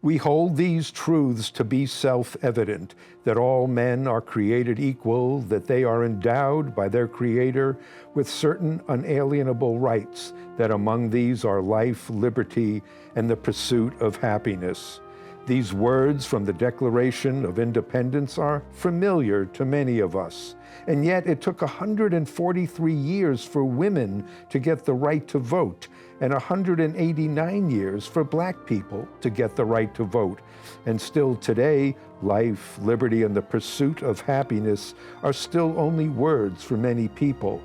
We hold these truths to be self-evident, that all men are created equal, that they are endowed by their Creator with certain unalienable rights, that among these are life, liberty, and the pursuit of happiness. These words from the Declaration of Independence are familiar to many of us, and yet it took 143 years for women to get the right to vote, and 189 years for Black people to get the right to vote. And still today, life, liberty, and the pursuit of happiness are still only words for many people.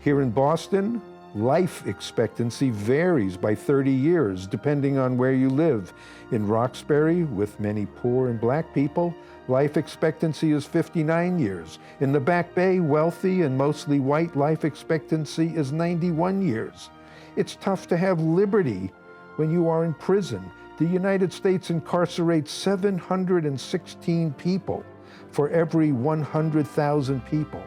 Here in Boston, life expectancy varies by 30 years, depending on where you live. In Roxbury, with many poor and Black people, life expectancy is 59 years. In the Back Bay, wealthy and mostly white, life expectancy is 91 years. It's tough to have liberty when you are in prison. The United States incarcerates 716 people for every 100,000 people.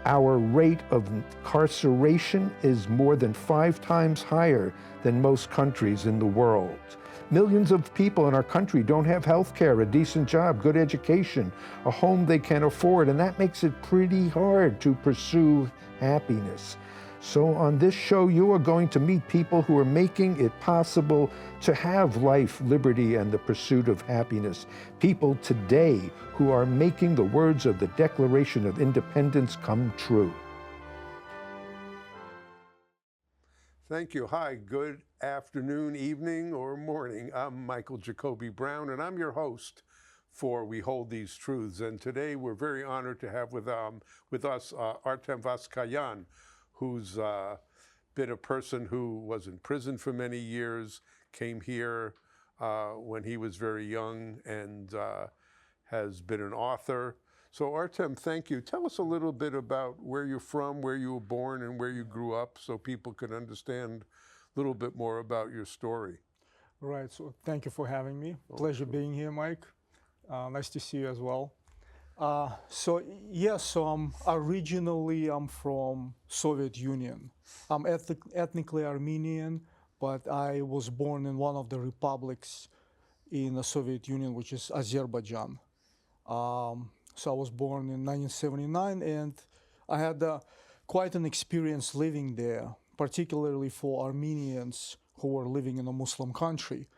Our rate of incarceration is more than 5 times higher than most countries in the world. Millions of people in our country don't have health care, a decent job, good education, a home they can afford, and that makes it pretty hard to pursue happiness. So on this show, you are going to meet people who are making it possible to have life, liberty, and the pursuit of happiness. People today who are making the words of the Declaration of Independence come true. Thank you. Hi, good afternoon, evening, or morning. I'm Michael Jacoby Brown, and I'm your host for We Hold These Truths. And today we're very honored to have with us Artem Vaskanyan, who's been a person who was in prison for many years, came here when he was very young, and has been an author. So Artem, thank you. Tell us a little bit about where you're from, where you were born, and where you grew up, so people can understand a little bit more about your story. Right, so thank you for having me. Pleasure being here, Mike. Nice to see you as well. Originally I'm from Soviet Union. I'm ethnically Armenian, but I was born in one of the republics in the Soviet Union, which is Azerbaijan. So I was born in 1979, and I had quite an experience living there, particularly for Armenians who were living in a Muslim country.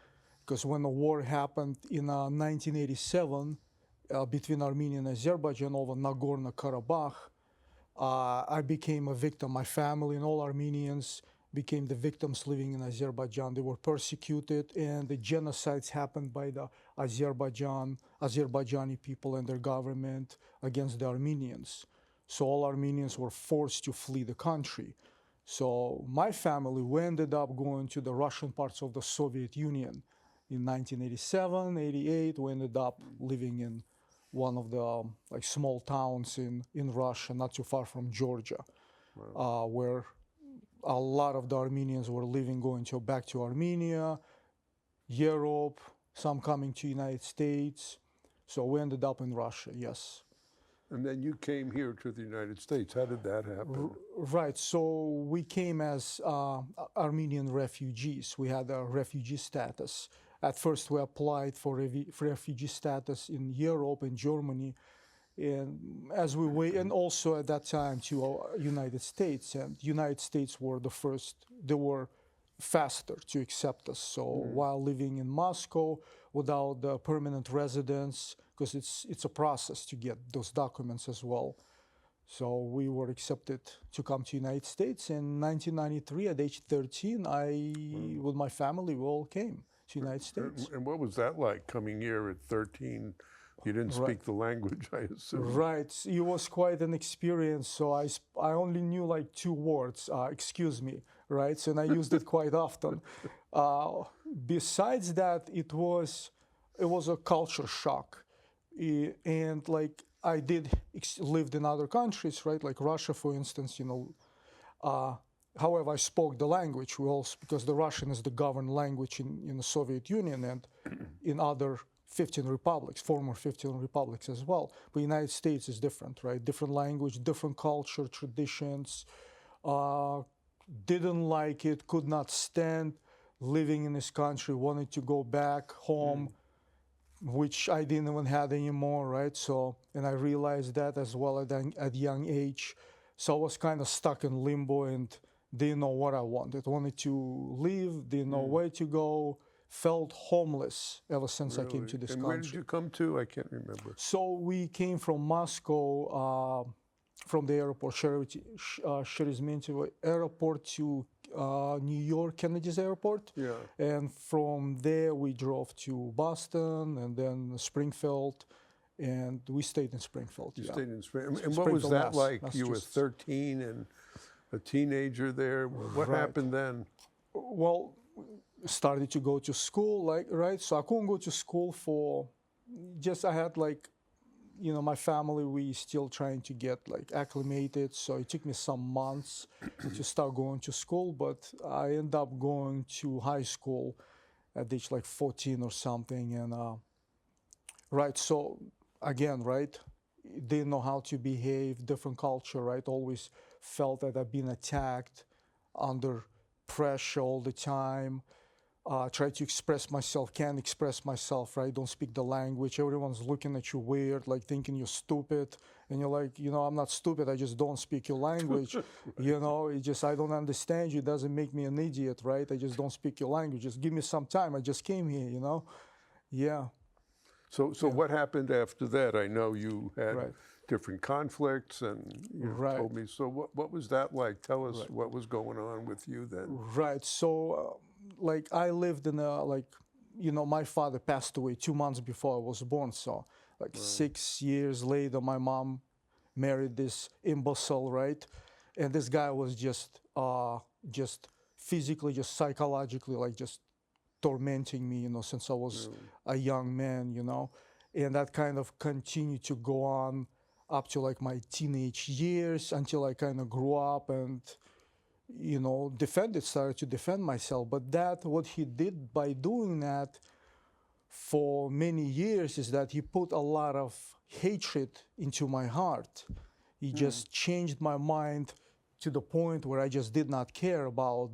Because when the war happened in 1987, between Armenia and Azerbaijan over Nagorno-Karabakh, I became a victim. My family and all Armenians became the victims living in Azerbaijan. They were persecuted, and the genocides happened by the Azerbaijani people and their government against the Armenians. So all Armenians were forced to flee the country. So my family, we ended up going to the Russian parts of the Soviet Union. In 1987, 88, we ended up living in one of the small towns in Russia, not too far from Georgia, wow. Where a lot of the Armenians were living, going back to Armenia, Europe, some coming to United States. So we ended up in Russia, yes. And then you came here to the United States. How did that happen? Right, so we came as Armenian refugees. We had a refugee status. At first, we applied for refugee status in Europe and Germany, and and also at that time to United States. And United States were the first; they were faster to accept us. So while living in Moscow without the permanent residence, because it's a process to get those documents as well. So we were accepted to come to United States in 1993 at age 13. With my family, we all came to United States. And what was that like, coming here at 13? You didn't speak the language, I assume. Right, it was quite an experience. So I only knew like 2 words, excuse me, right? So, and I used it quite often. Besides that, it was a culture shock. And like I lived in other countries, right? Like Russia, for instance, however, I spoke the language because the Russian is the governed language in the Soviet Union and in other 15 republics, former 15 republics as well. But the United States is different, right? Different language, different culture, traditions. Didn't like it, could not stand living in this country, wanted to go back home, which I didn't even have anymore, right? So, and I realized that as well at young age. So I was kind of stuck in limbo and didn't know what I wanted. Wanted to leave, didn't know where to go, felt homeless ever since I came to this And country. where did you come to? I can't remember. So we came from Moscow, from the airport, Sherezmetyevo airport to New York, Kennedy's airport. Yeah. And from there we drove to Boston and then Springfield, and we stayed in Springfield. You yeah. stayed in Springfield. And what was Springfield, that like? You were Massachusetts. 13 and a teenager there. What Right. happened then? Well, started to go to school, right? So I couldn't go to school I had my family, we still trying to get acclimated. So it took me some months to start going to school, but I ended up going to high school at age 14 or something. And right, so again, right, didn't know how to behave, different culture, right? Always felt that I've been attacked, under pressure all the time. Try to express myself, can't express myself, right? Don't speak the language. Everyone's looking at you weird, thinking you're stupid. And you're like, I'm not stupid, I just don't speak your language. I don't understand you. It doesn't make me an idiot, right? I just don't speak your language. Just give me some time. I just came here, Yeah. So what happened after that? I know you had Right. different conflicts, and you Right. told me. So what was that like? Tell us what was going on with you then. Right. So, I lived in my father passed away 2 months before I was born. So, 6 years later, my mom married this imbecile, right? And this guy was just physically, just psychologically, just tormenting me, since I was a young man, and that kind of continued to go on up to my teenage years until I kind of grew up and, started to defend myself. But what he did by doing that for many years is that he put a lot of hatred into my heart. He just changed my mind to the point where I just did not care about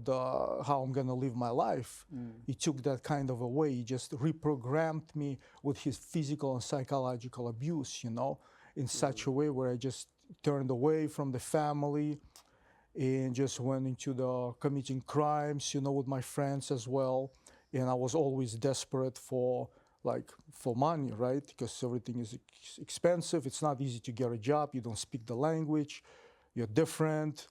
how I'm going to live my life. He took that kind of away. He just reprogrammed me with his physical and psychological abuse, in such a way where I just turned away from the family and just went into the committing crimes, with my friends as well. And I was always desperate for money, right? Because everything is expensive. It's not easy to get a job. You don't speak the language. You're different,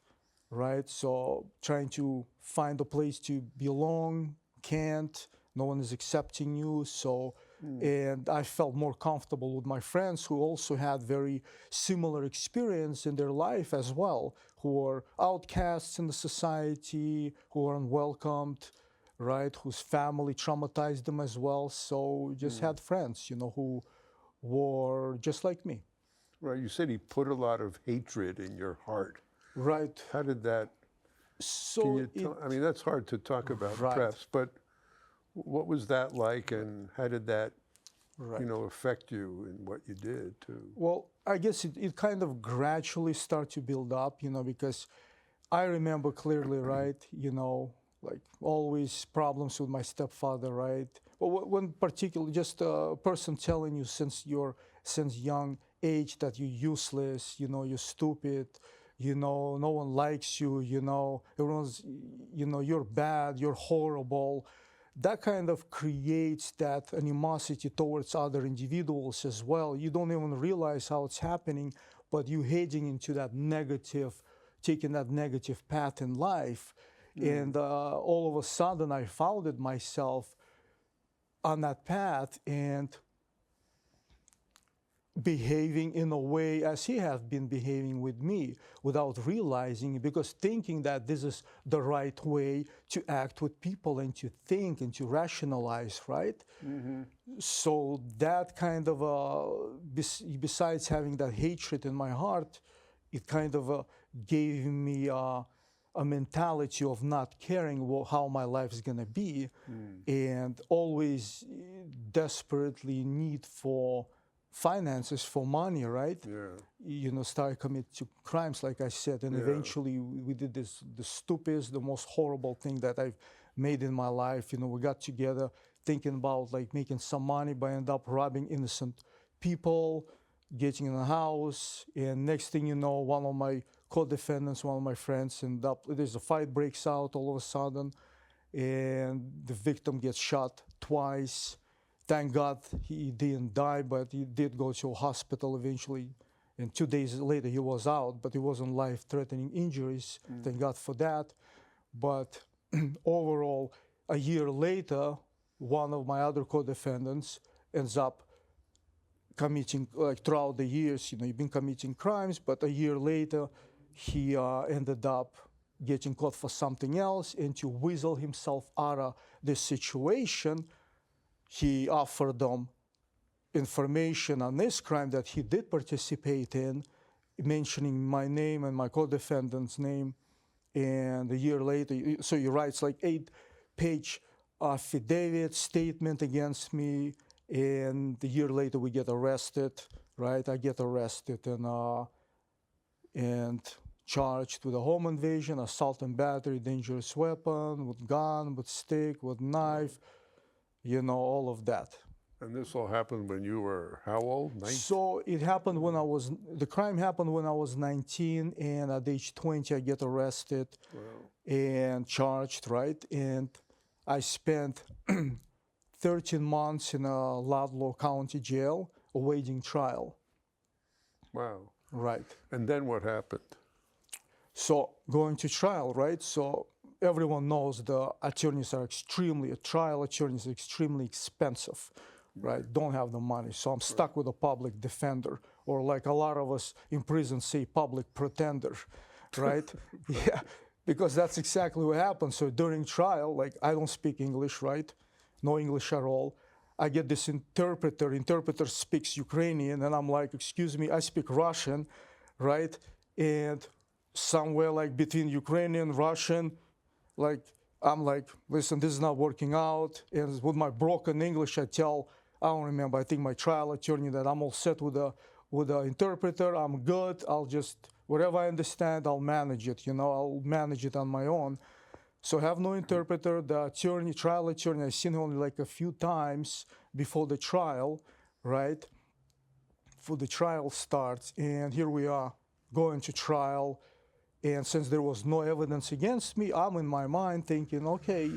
right? So trying to find a place to belong, can't. No one is accepting you. So, and I felt more comfortable with my friends who also had very similar experience in their life as well, who were outcasts in the society, who were unwelcomed, right? Whose family traumatized them as well. So just had friends, who were just like me. Right. You said he put a lot of hatred in your heart. Right. How did that? So I mean, that's hard to talk about, Right. perhaps. But what was that like, and how did that, affect you in what you did too? Well, I guess it kind of gradually started to build up, because I remember clearly, right, always problems with my stepfather, right? Well, when particularly just a person telling you since young age that you're useless, you're stupid, no one likes you, everyone's, you're bad, you're horrible. That kind of creates that animosity towards other individuals as well. You don't even realize how it's happening, but you're heading into that taking that negative path in life. And all of a sudden I found myself on that path and behaving in a way as he has been behaving with me without realizing it, because thinking that this is the right way to act with people and to think and to rationalize, right? So that kind of, besides having that hatred in my heart, it kind of gave me a mentality of not caring how my life is going to be, and always desperately need for finances, for money, right? Started commit to crimes, like I said, and eventually we did the stupidest, the most horrible thing that I've made in my life. We got together thinking about like making some money, but I ended up robbing innocent people, getting in a house, and next thing you know, one of my co-defendants, one of my friends, there's a fight breaks out all of a sudden, and the victim gets shot twice. Thank God he didn't die, but he did go to a hospital eventually. And 2 days later, he was out, but it wasn't life-threatening injuries. Thank God for that. But overall, a year later, one of my other co-defendants ends up committing, like throughout the years, he'd been committing crimes, but a year later, he ended up getting caught for something else. And to weasel himself out of this situation, he offered them information on this crime that he did participate in, mentioning my name and my co-defendant's name. And a year later, so he writes like 8-page affidavit statement against me. And a year later, we get arrested, right? I get arrested and charged with a home invasion, assault and battery, dangerous weapon, with gun, with stick, with knife, all of that. And this all happened when you were how old? 19? So it happened the crime happened when I was 19, and at age 20, I get arrested and charged, right? And I spent 13 months in a Ludlow County jail awaiting trial. Wow. Right. And then what happened? So going to trial, right? So everyone knows trial attorneys are extremely expensive, right? Don't have the money. So I'm stuck with a public defender, or like a lot of us in prison say, public pretender, right? Yeah, because that's exactly what happened. So during trial, like I don't speak English, right? No English at all. I get this interpreter speaks Ukrainian, and I'm like, excuse me, I speak Russian, right? And somewhere like between Ukrainian, Russian, like, I'm like, listen, this is not working out. And with my broken English, I don't remember, I think my trial attorney that I'm all set with the interpreter, I'm good, I'll just, whatever I understand, I'll manage it, I'll manage it on my own. So I have no interpreter. The trial attorney, I've seen him only like a few times before the trial, right? Before the trial starts, and here we are going to trial. And since there was no evidence against me, I'm in my mind thinking, okay,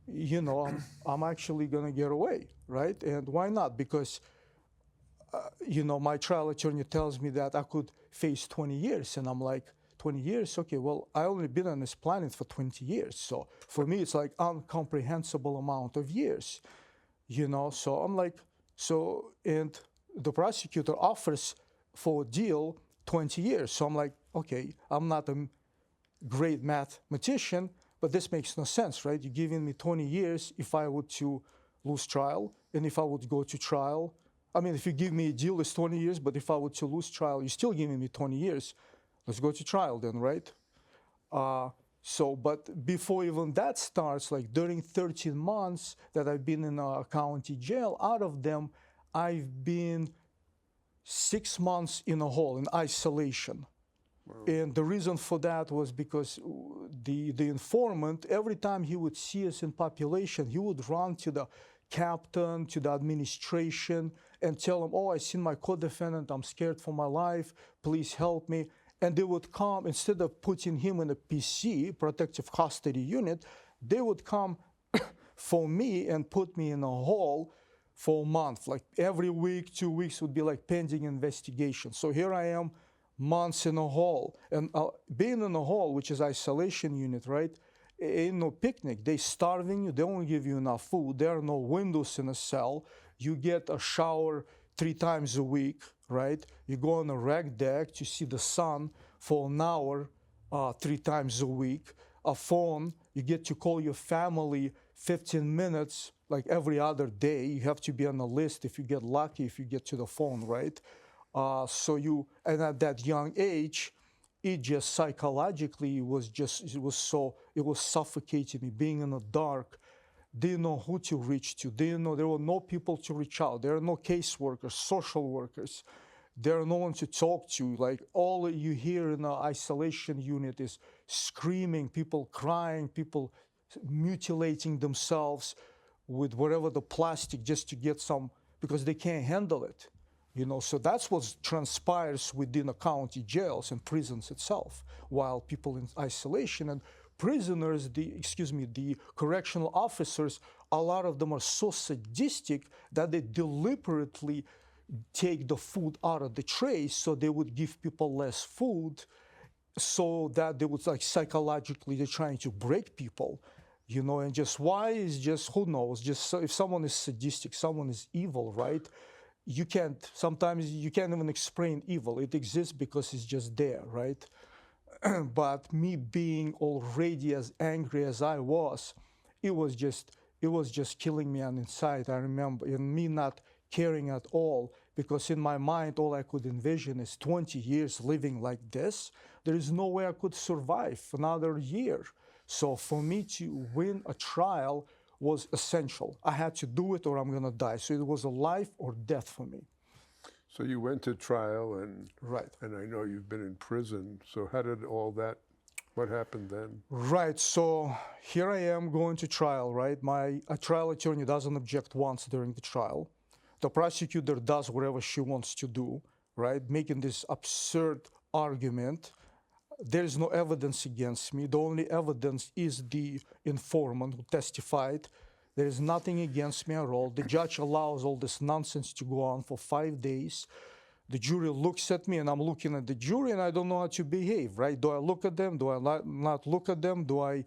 I'm actually gonna get away, right? And why not? Because, my trial attorney tells me that I could face 20 years. And I'm like, 20 years? Okay, well, I only been on this planet for 20 years. So for me, it's like incomprehensible amount of years, So I'm like, and the prosecutor offers for a deal 20 years. So I'm like, okay, I'm not a great mathematician, but this makes no sense, right? You're giving me 20 years if I were to lose trial, and if I would go to trial. I mean, if you give me a deal, it's 20 years, but if I were to lose trial, you're still giving me 20 years. Let's go to trial then, right? But before even that starts, like during 13 months that I've been in a county jail, out of them, I've been 6 months in a hole, in isolation. Wow. And the reason for that was because the informant, every time he would see us in population, he would run to the captain, to the administration, and tell them, oh, I seen my co-defendant, I'm scared for my life, please help me. And they would come, instead of putting him in a PC, protective custody unit, they would come for me and put me in a hole for a month. Like every week, 2 weeks would be like pending investigation. So here I am, months in a hole. And being in a hole, which is isolation unit, right? Ain't no picnic. They starving you, they don't give you enough food. There are no windows in a cell. You get a shower 3 times a week, right? You go on a rec deck to see the sun for an hour 3 times a week. A phone, you get to call your family 15 minutes like every other day. You have to be on a list if you get lucky, if you get to the phone, right? And at that young age, it just psychologically it was suffocating me, being in the dark. Didn't know who to reach to. There were no people to reach out. There are no caseworkers, social workers. There are no one to talk to. Like all you hear in the isolation unit is screaming, people crying, people mutilating themselves with whatever the plastic just to get some, because they can't handle it. So that's what transpires within the county jails and prisons itself, while people in isolation and prisoners, the correctional officers, a lot of them are so sadistic that they deliberately take the food out of the tray so they would give people less food, so that they would psychologically they're trying to break people, and just why is just who knows, just so if someone is sadistic, someone is evil, right? Sometimes you can't even explain evil. It exists because it's just there, right? But me being already as angry as I was, it was just killing me on inside. I remember, and me not caring at all, because in my mind all I could envision is 20 years living like this. There is no way I could survive another year. So for me to win a trial was essential. I had to do it or I'm gonna die. So it was a life or death for me. So you went to trial, and Right. And I know you've been in prison. So how did what happened then? Right, so here I am going to trial, right? A trial attorney doesn't object once during the trial. The prosecutor does whatever she wants to do, right? Making this absurd argument. There's no evidence against me. The only evidence is the informant who testified. There is nothing against me at all. The judge allows all this nonsense to go on for 5 days. The jury looks at me and I'm looking at the jury and I don't know how to behave, right? Do I look at them? Do I not look at them? Do I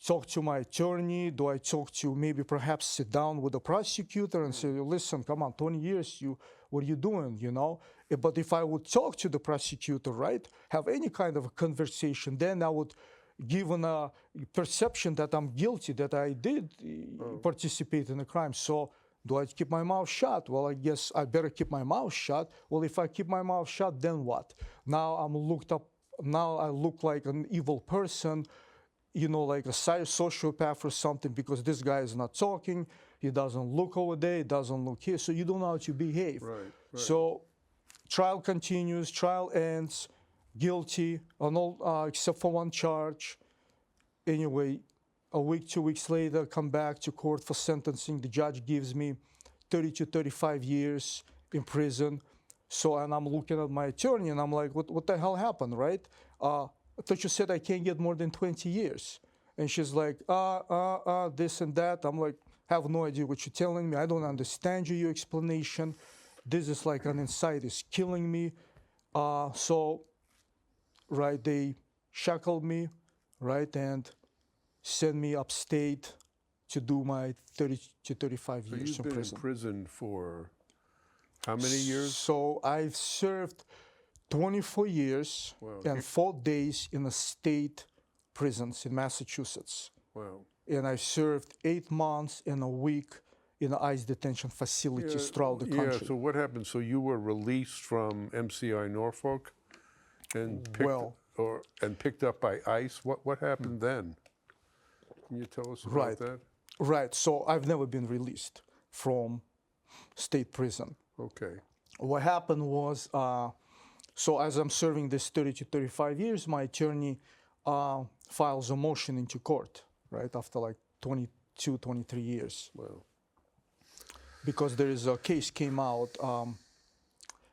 talk to my attorney? Do I talk to maybe perhaps sit down with the prosecutor and say, listen, come on, 20 years, what are you doing, But if I would talk to the prosecutor, right, have any kind of a conversation, then I would give a perception that I'm guilty, that I did participate in a crime. So do I keep my mouth shut? Well, I guess I better keep my mouth shut. Well, if I keep my mouth shut, then what? Now I look like an evil person, like a sociopath or something, because this guy is not talking, he doesn't look over there, he doesn't look here, so you don't know how to behave. Right. So trial continues, trial ends, guilty on all except for one charge. Anyway, a week, 2 weeks later, come back to court for sentencing. The judge gives me 30 to 35 years in prison. So, and I'm looking at my attorney and I'm like, what the hell happened, right? I thought you said I can't get more than 20 years. And she's like, this and that. I'm like, have no idea what you're telling me. I don't understand your explanation. This is like an inside is killing me. Right, they shackled me, right, and sent me upstate to do my 30 to 35 So years you've in been prison. in prison for how many years? So I've served 24 years Wow. and 4 days in the state prisons in Massachusetts. Wow. And I served 8 months and a week in the ICE detention facilities throughout the country. Yeah, so what happened? So you were released from MCI Norfolk and picked up by ICE. What happened then? Can you tell us about that? Right, so I've never been released from state prison. Okay. What happened was, so as I'm serving this 30 to 35 years, my attorney files a motion into court, right, after like 22, 23 years. Well, because there is a case came out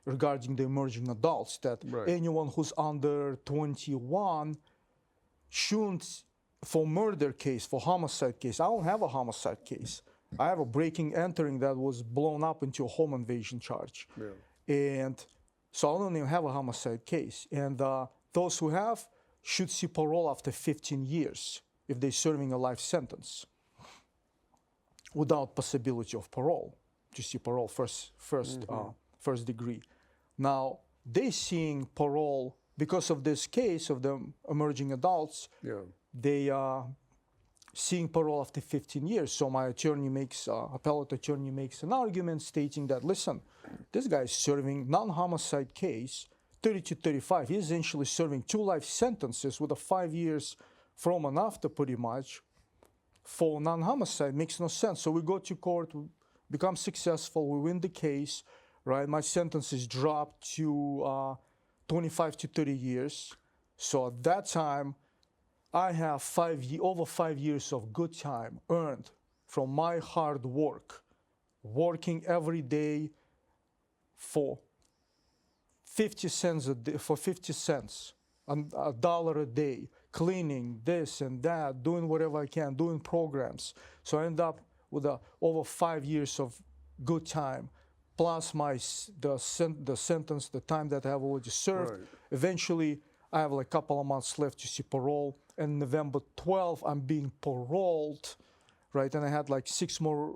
regarding the emerging adults that anyone who's under 21 shouldn't, for murder case, for homicide case. I don't have a homicide case. I have a breaking entering that was blown up into a home invasion charge. Yeah. And so I don't even have a homicide case. And those who have should see parole after 15 years if they're serving a life sentence without possibility of parole, to see parole first degree. Now, they seeing parole because of this case of the emerging adults. Yeah. They are seeing parole after 15 years. So my attorney appellate attorney makes an argument stating that, listen, this guy is serving non-homicide case, 30 to 35. He's essentially serving 2 life sentences with a 5 years from and after, pretty much, for non-homicide. Makes no sense. So we go to court, we become successful, we win the case, right? My sentence is dropped to 25 to 30 years. So at that time, I have over 5 years of good time earned from my hard work, working every day for 50 cents a day, for 50 cents, a dollar a day, cleaning this and that, doing whatever I can, doing programs. So I end up with over 5 years of good time, plus the sentence, the time that I have already served. Right. Eventually, I have like a couple of months left to see parole. And November 12th, I'm being paroled, right? And I had like six more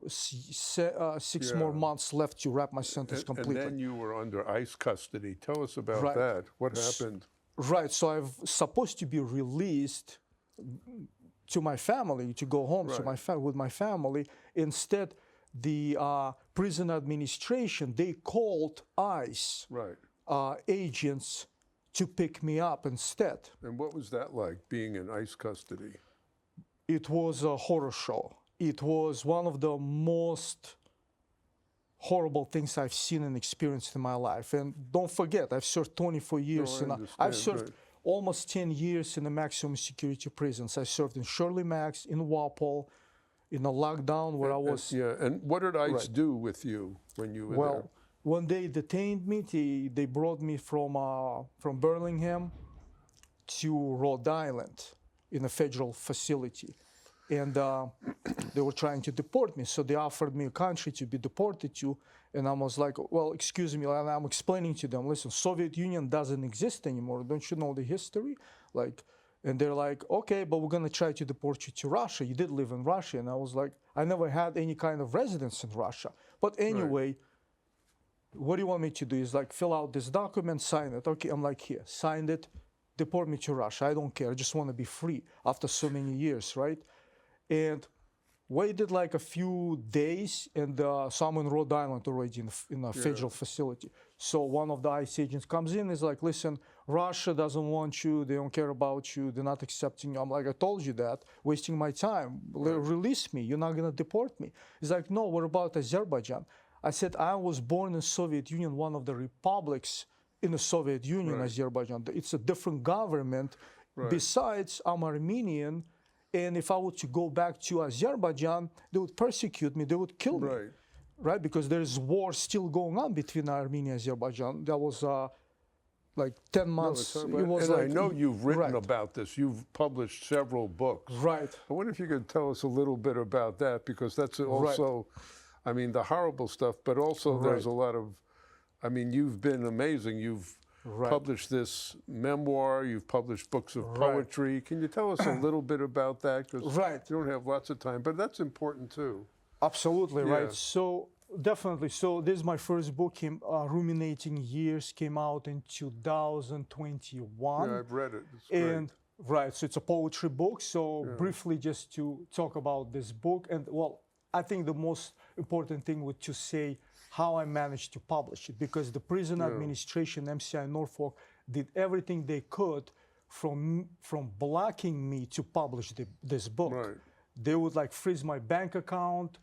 months left to wrap my sentence completely. And then you were under ICE custody. Tell us about Right. that. What happened? Right, so I'm supposed to be released to my family, to go home to with my family. Instead, the prison administration, they called ICE agents to pick me up instead. And what was that like, being in ICE custody? It was a horror show. It was one of the most horrible things I've seen and experienced in my life. And don't forget, I've served 24 years. I've served almost 10 years in the maximum security prisons. I served in Shirley Max, in Walpole, in a lockdown where I was... And what did ICE do with you when you were there? When they detained me, they brought me from Birmingham to Rhode Island in a federal facility. And they were trying to deport me. So they offered me a country to be deported to. And I was like, well, excuse me. And I'm explaining to them, listen, Soviet Union doesn't exist anymore. Don't you know the history? And they're like, okay, but we're going to try to deport you to Russia. You did live in Russia. And I was like, I never had any kind of residence in Russia. But anyway, what do you want me to do? Is like, fill out this document, sign it. Okay, I'm like, here, signed it, deport me to Russia. I don't care. I just want to be free after so many years, right? And waited like a few days, and so I'm in Rhode Island already in a federal facility. So one of the ICE agents comes in, is like, listen, Russia doesn't want you, they don't care about you, they're not accepting you. I'm like, I told you that, wasting my time. Release me, you're not gonna deport me. He's like, no, what about Azerbaijan? I said, I was born in Soviet Union, one of the republics in the Soviet Union, Azerbaijan. It's a different government. Besides, I'm Armenian, and if I were to go back to Azerbaijan, they would persecute me, they would kill me. Right? Because there's war still going on between Armenia and Azerbaijan. That was like 10 months. I know you've written about this. You've published several books. I wonder if you could tell us a little bit about that, because that's also, I mean, the horrible stuff, but also there's a lot of, I mean, you've been amazing. You've published this memoir, you've published books of poetry. Can you tell us a little bit about that? Because you don't have lots of time, but that's important too. Absolutely, right. So definitely. So this is my first book, Ruminating Years, came out in 2021. Yeah, I've read it. It's great. So it's a poetry book. So briefly, just to talk about this book, and well, I think the most important thing would to say how I managed to publish it, because the prison administration, MCI Norfolk, did everything they could from blocking me to publish this book. They would like freeze my bank account,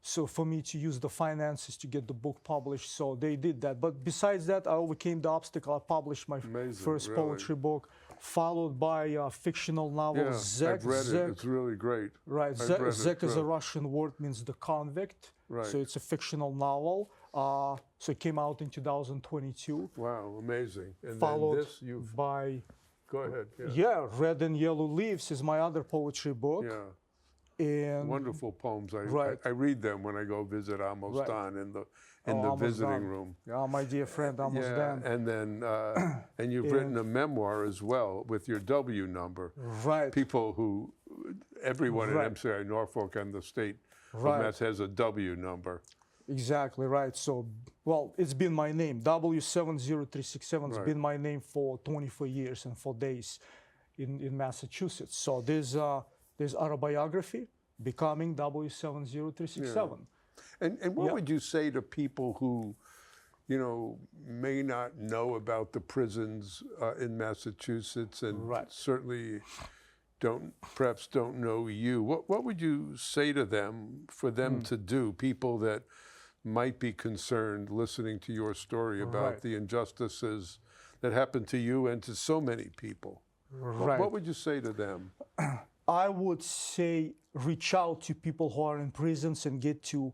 so for me to use the finances to get the book published. So they did that. But besides that, I overcame the obstacle. I published my first poetry book, followed by a fictional novel, Zek. I've read it. It's really great. Zek is a Russian word, means the convict. So it's a fictional novel. So it came out in 2022. Wow, amazing. And followed then this you've... by... Go ahead. Red and Yellow Leaves is my other poetry book. And wonderful poems. I read them when I go visit Almost Done in the visiting room. My dear friend, Almost Done. And then and you've written a memoir as well with your W number. People who, everyone at MCI Norfolk and the state of Mass has a W number. Exactly right. So, well, it's been my name. W70367 has been my name for 24 years and 4 days in Massachusetts. So there's autobiography, Becoming W70367. And what would you say to people who, you know, may not know about the prisons in Massachusetts and certainly perhaps don't know you? What would you say to them for them to do, people that might be concerned listening to your story about the injustices that happened to you and to so many people? Right. What would you say to them? I would say reach out to people who are in prisons and get to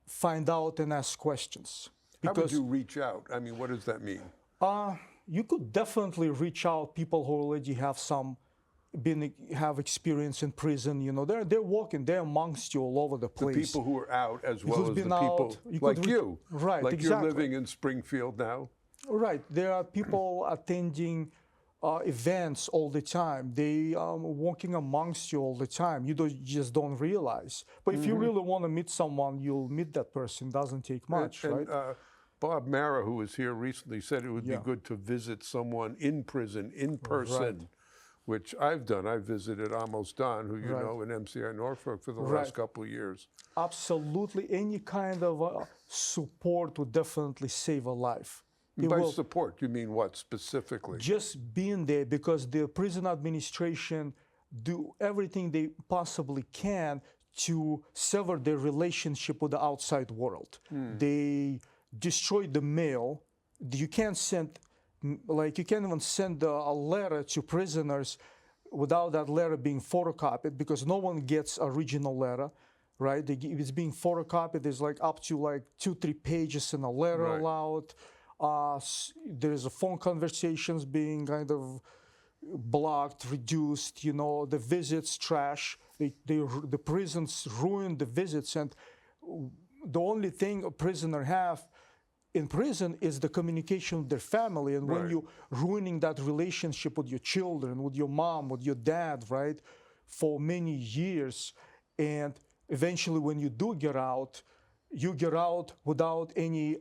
find out and ask questions. How would you reach out? I mean, what does that mean? You could definitely reach out people who already have have experience in prison. You know, they're walking, they're amongst you all over the place. The people who are out, as well as the been people out, like you, right? like exactly. you're living in Springfield now. Right. There are people attending events all the time. They are walking amongst you all the time. You just don't realize. But if you really want to meet someone, you'll meet that person. Doesn't take much, right? Bob Mara, who was here recently, said it would be good to visit someone in prison, in person, which I've done. I visited Amos Don, who you know, in MCI Norfolk for the last couple of years. Absolutely. Any kind of support would definitely save a life. By support, you mean what specifically? Just being there, because the prison administration do everything they possibly can to sever their relationship with the outside world. They destroy the mail. You can't send, you can't even send a letter to prisoners without that letter being photocopied, because no one gets original letter, right? If it's being photocopied, there's up to 2-3 pages in a letter allowed. There's a phone conversations being kind of blocked, reduced. You know, the visits trash. The prisons ruin the visits, and the only thing a prisoner have in prison is the communication with their family. And when you're ruining that relationship with your children, with your mom, with your dad, right, for many years, and eventually when you do get out, you get out without any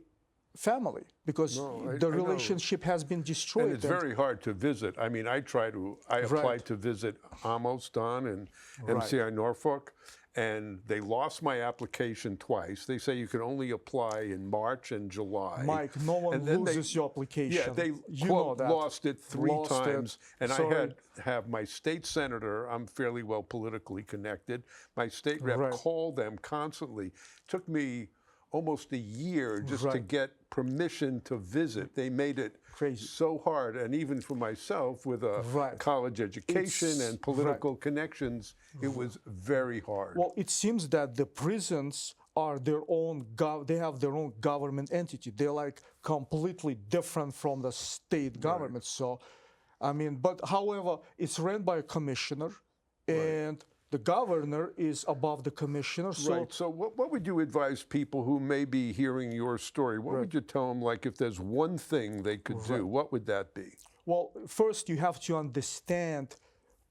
family, because the relationship has been destroyed. And it's very hard to visit. I mean, I applied to visit Amos Don and MCI Norfolk, and they lost my application twice. They say you can only apply in March and July. Mike, no one loses your application. Yeah, they lost it three times. And I have my state senator, I'm fairly well politically connected, my state rep called them constantly. Took me almost a year just to get permission to visit. They made it so hard, and even for myself with a college education and political connections, it was very hard. Well, it seems that the prisons are their own, they have their own government entity. They're completely different from the state government. So, I mean, but however, it's run by a commissioner, and the governor is above the commissioner. So, So what would you advise people who may be hearing your story? What would you tell them, if there's one thing they could do, what would that be? Well, first you have to understand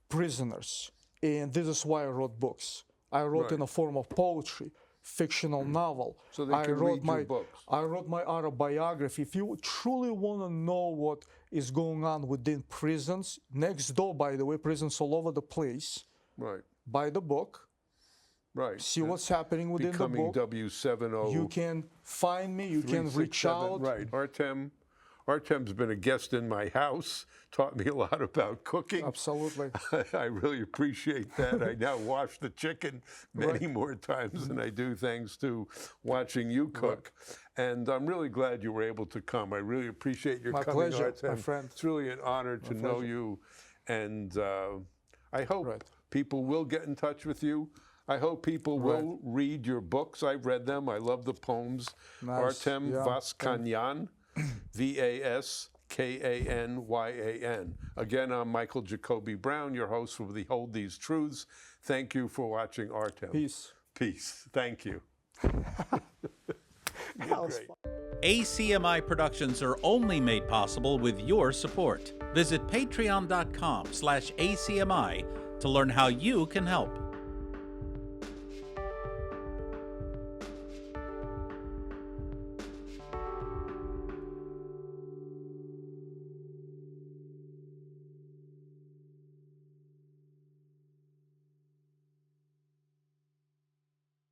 prisoners. And this is why I wrote books. I wrote in a form of poetry, fictional novel. So they can read your books. I wrote my autobiography. If you truly want to know what is going on within prisons, next door, by the way, prisons all over the place. Buy the book. See what's happening within the book. Becoming W70. You can find me. You can reach out. Artem's been a guest in my house, taught me a lot about cooking. Absolutely. I really appreciate that. I now wash the chicken many more times than I do, thanks to watching you cook. And I'm really glad you were able to come. I really appreciate your coming, pleasure, Artem. my friend. It's really an honor to know you. And I hope people will get in touch with you. I hope people will read your books. I've read them. I love the poems. Artem Vaskanyan, Vaskanyan. Again, I'm Michael Jacoby Brown, your host for Behold These Truths. Thank you for watching, Artem. Peace. Peace. Thank you. ACMi productions are only made possible with your support. Visit patreon.com/ACMi to learn how you can help.